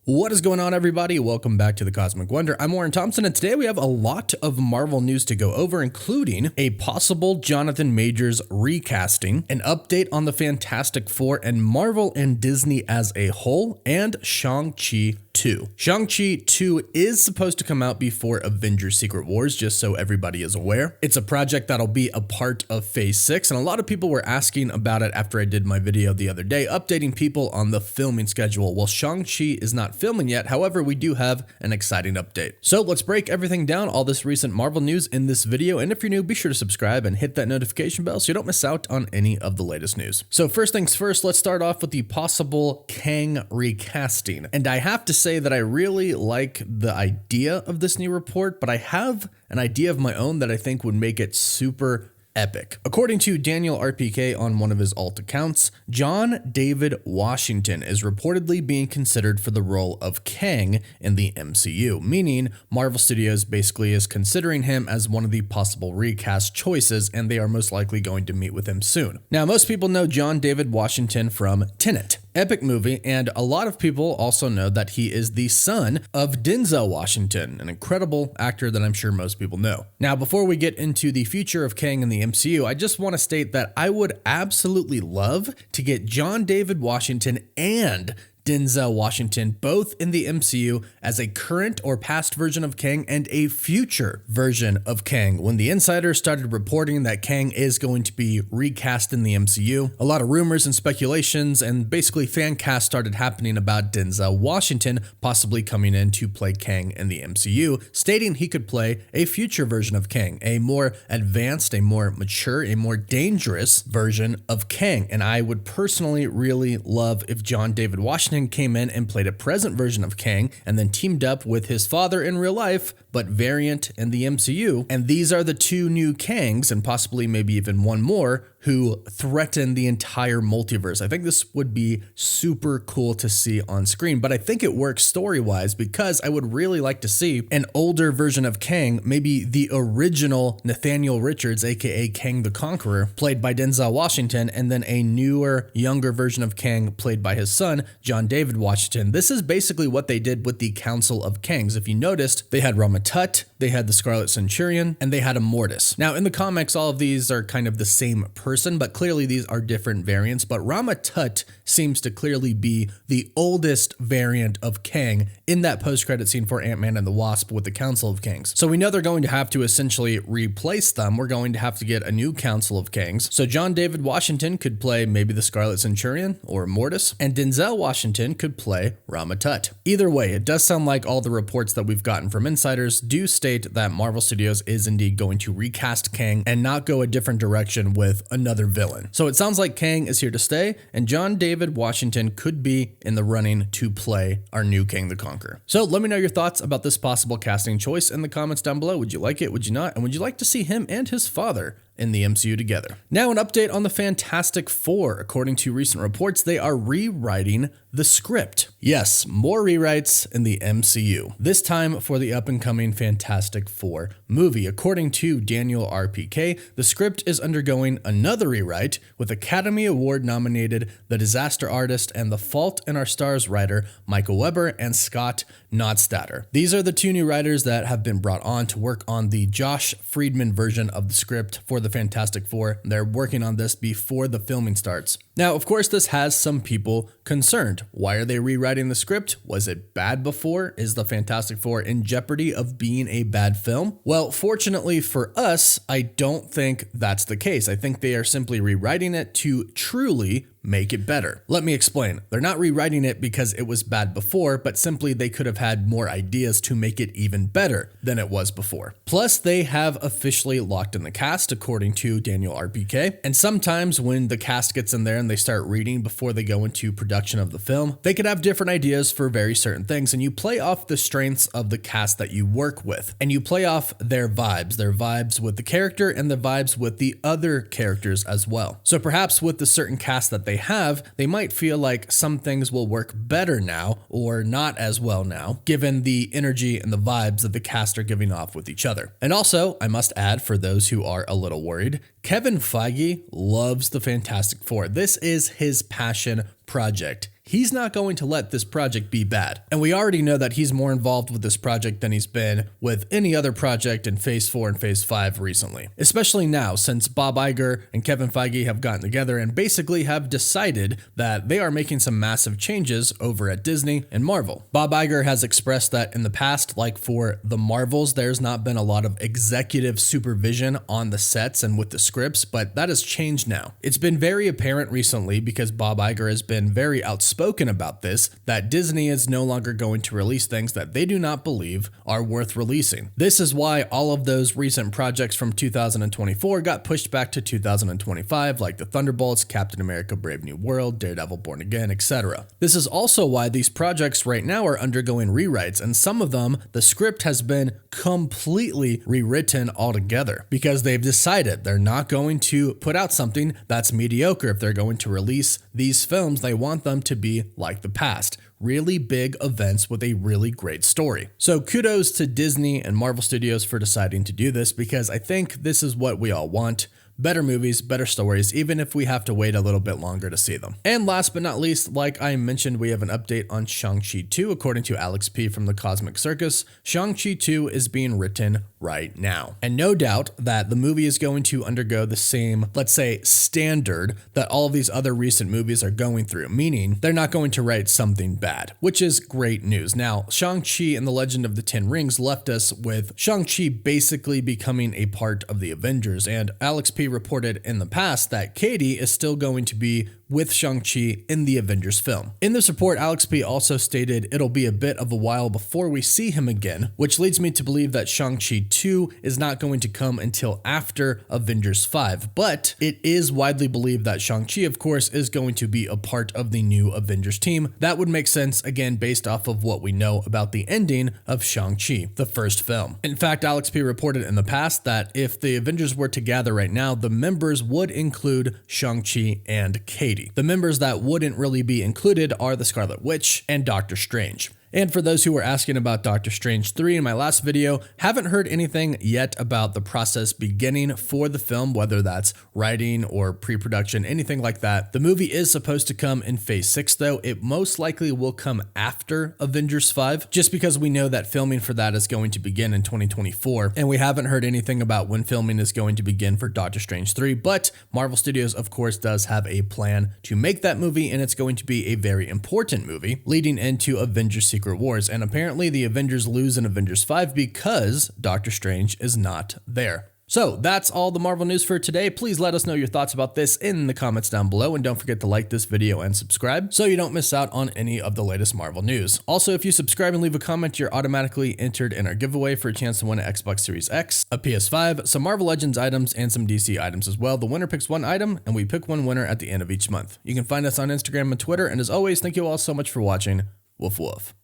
What is going on, everybody? Welcome back to the Cosmic Wonder. I'm Warren Thompson, and today we have a lot of Marvel news to go over, including a possible Jonathan Majors recasting, an update on the Fantastic Four and Marvel and Disney as a whole, and Shang Chi 2. Shang Chi 2 is supposed to come out before Avengers Secret Wars, just so everybody is aware. It's a project that'll be a part of Phase 6, and a lot of people were asking about it after I did my video the other day, updating people on the filming schedule. Well, Shang Chi is not filming yet, however, we do have an exciting update. So let's break everything down, all this recent Marvel news in this video, and if you're new, be sure to subscribe and hit that notification bell so you don't miss out on any of the latest news. So first things first, let's start off with the possible Kang recasting. And I have to say that I really like the idea of this new report, but I have an idea of my own that I think would make it super epic. According to Daniel RPK on one of his alt accounts, John David Washington is reportedly being considered for the role of Kang in the MCU, meaning Marvel Studios basically is considering him as one of the possible recast choices, and they are most likely going to meet with him soon. Now, most people know John David Washington from Tenet. Epic movie, and a lot of people also know that he is the son of Denzel Washington, an incredible actor that I'm sure most people know. Now, before we get into the future of Kang in the MCU, I just want to state that I would absolutely love to get John David Washington and Denzel Washington both in the MCU as a current or past version of Kang and a future version of Kang. When the insiders started reporting that Kang is going to be recast in the MCU, a lot of rumors and speculations and basically fan casts started happening about Denzel Washington possibly coming in to play Kang in the MCU, stating he could play a future version of Kang, a more advanced, a more mature, a more dangerous version of Kang. And I would personally really love if John David Washington came in and played a present version of Kang and then teamed up with his father in real life, but variant in the MCU. And these are the two new Kangs, and possibly maybe even one more, who threaten the entire multiverse. I think this would be super cool to see on screen, but I think it works story-wise because I would really like to see an older version of Kang, maybe the original Nathaniel Richards, aka Kang the Conqueror, played by Denzel Washington, and then a newer, younger version of Kang played by his son, John David Washington. This is basically what they did with the Council of Kangs. If you noticed, they had Rama Tut, they had the Scarlet Centurion, and they had a Mortis. Now, in the comics, all of these are kind of the same person, but clearly these are different variants. But Rama Tut seems to clearly be the oldest variant of Kang in that post-credit scene for Ant-Man and the Wasp with the Council of Kangs. So we know they're going to have to essentially replace them. We're going to have to get a new Council of Kangs. So John David Washington could play maybe the Scarlet Centurion or Mortis, and Denzel Washington could play Rama Tut. Either way, it does sound like all the reports that we've gotten from insiders do state that Marvel Studios is indeed going to recast Kang and not go a different direction with another villain. So it sounds like Kang is here to stay, and John David Washington could be in the running to play our new Kang the Conqueror. So let me know your thoughts about this possible casting choice in the comments down below. Would you like it? Would you not? And would you like to see him and his father in the MCU together? Now, an update on the Fantastic Four. According to recent reports, they are rewriting the script. Yes, more rewrites in the MCU, this time for the up-and-coming Fantastic Four movie. According to Daniel RPK, the script is undergoing another rewrite with Academy Award nominated The Disaster Artist and The Fault in Our Stars writer Michael Weber and Scott Notstatter. These are the two new writers that have been brought on to work on the Josh Friedman version of the script for the Fantastic Four. They're working on this before the filming starts. Now, of course, this has some people concerned. Why are they rewriting the script? Was it bad before? Is the Fantastic Four in jeopardy of being a bad film? Well, fortunately for us, I don't think that's the case. I think they are simply rewriting it to truly make it better. Let me explain. They're not rewriting it because it was bad before, but simply they could have had more ideas to make it even better than it was before. Plus, they have officially locked in the cast, according to Daniel RPK. And sometimes when the cast gets in there and they start reading before they go into production of the film, they could have different ideas for very certain things, and you play off the strengths of the cast that you work with, and you play off their vibes with the character and the vibes with the other characters as well. So perhaps with the certain cast that they have, they might feel like some things will work better now or not as well now, given the energy and the vibes that the cast are giving off with each other. And also, I must add, for those who are a little worried, Kevin Feige loves the Fantastic Four. This is his passion project. he's not going to let this project be bad. And we already know that he's more involved with this project than he's been with any other project in Phase 4 and Phase 5 recently. Especially now, since Bob Iger and Kevin Feige have gotten together and basically have decided that they are making some massive changes over at Disney and Marvel. Bob Iger has expressed that in the past, like for the Marvels, there's not been a lot of executive supervision on the sets and with the scripts, but that has changed now. It's been very apparent recently, because Bob Iger has been very outspoken about this, that Disney is no longer going to release things that they do not believe are worth releasing. This is why all of those recent projects from 2024 got pushed back to 2025, like the Thunderbolts, Captain America Brave New World, Daredevil Born Again, etc. This is also why these projects right now are undergoing rewrites, and some of them, the script has been completely rewritten altogether, because they've decided they're not going to put out something that's mediocre. If they're going to release these films, they want them to be like the past. Really big events with a really great story. So kudos to Disney and Marvel Studios for deciding to do this, because I think this is what we all want. Better movies, better stories, even if we have to wait a little bit longer to see them. And last but not least, like I mentioned, we have an update on Shang Chi 2. According to Alex P. from the Cosmic Circus, Shang Chi 2 is being written right now. And no doubt that the movie is going to undergo the same, let's say, standard that all of these other recent movies are going through, meaning they're not going to write something bad, which is great news. Now, Shang-Chi and the Legend of the Ten Rings left us with Shang-Chi basically becoming a part of the Avengers, and Alex P. reported in the past that Katie is still going to be with Shang-Chi in the Avengers film. In this report, Alex P. also stated it'll be a bit of a while before we see him again, which leads me to believe that Shang-Chi 2 is not going to come until after Avengers 5, but it is widely believed that Shang-Chi, of course, is going to be a part of the new Avengers team. That would make sense, again, based off of what we know about the ending of Shang-Chi, the first film. In fact, Alex P. reported in the past that if the Avengers were to gather right now, the members would include Shang-Chi and Katie. The members that wouldn't really be included are the Scarlet Witch and Doctor Strange. And for those who were asking about Doctor Strange 3 in my last video, haven't heard anything yet about the process beginning for the film, whether that's writing or pre-production, anything like that. The movie is supposed to come in Phase 6 though. It most likely will come after Avengers 5, just because we know that filming for that is going to begin in 2024, and we haven't heard anything about when filming is going to begin for Doctor Strange 3, but Marvel Studios, of course, does have a plan to make that movie, and it's going to be a very important movie leading into Avengers Secret Wars, and apparently the Avengers lose in Avengers 5 because Doctor Strange is not there. So that's all the Marvel news for today. Please let us know your thoughts about this in the comments down below, and don't forget to like this video and subscribe so you don't miss out on any of the latest Marvel news. Also, if you subscribe and leave a comment, you're automatically entered in our giveaway for a chance to win an Xbox Series X, a PS5, some Marvel Legends items, and some DC items as well. The winner picks one item, and we pick one winner at the end of each month. You can find us on Instagram and Twitter, and as always, thank you all so much for watching. Woof woof.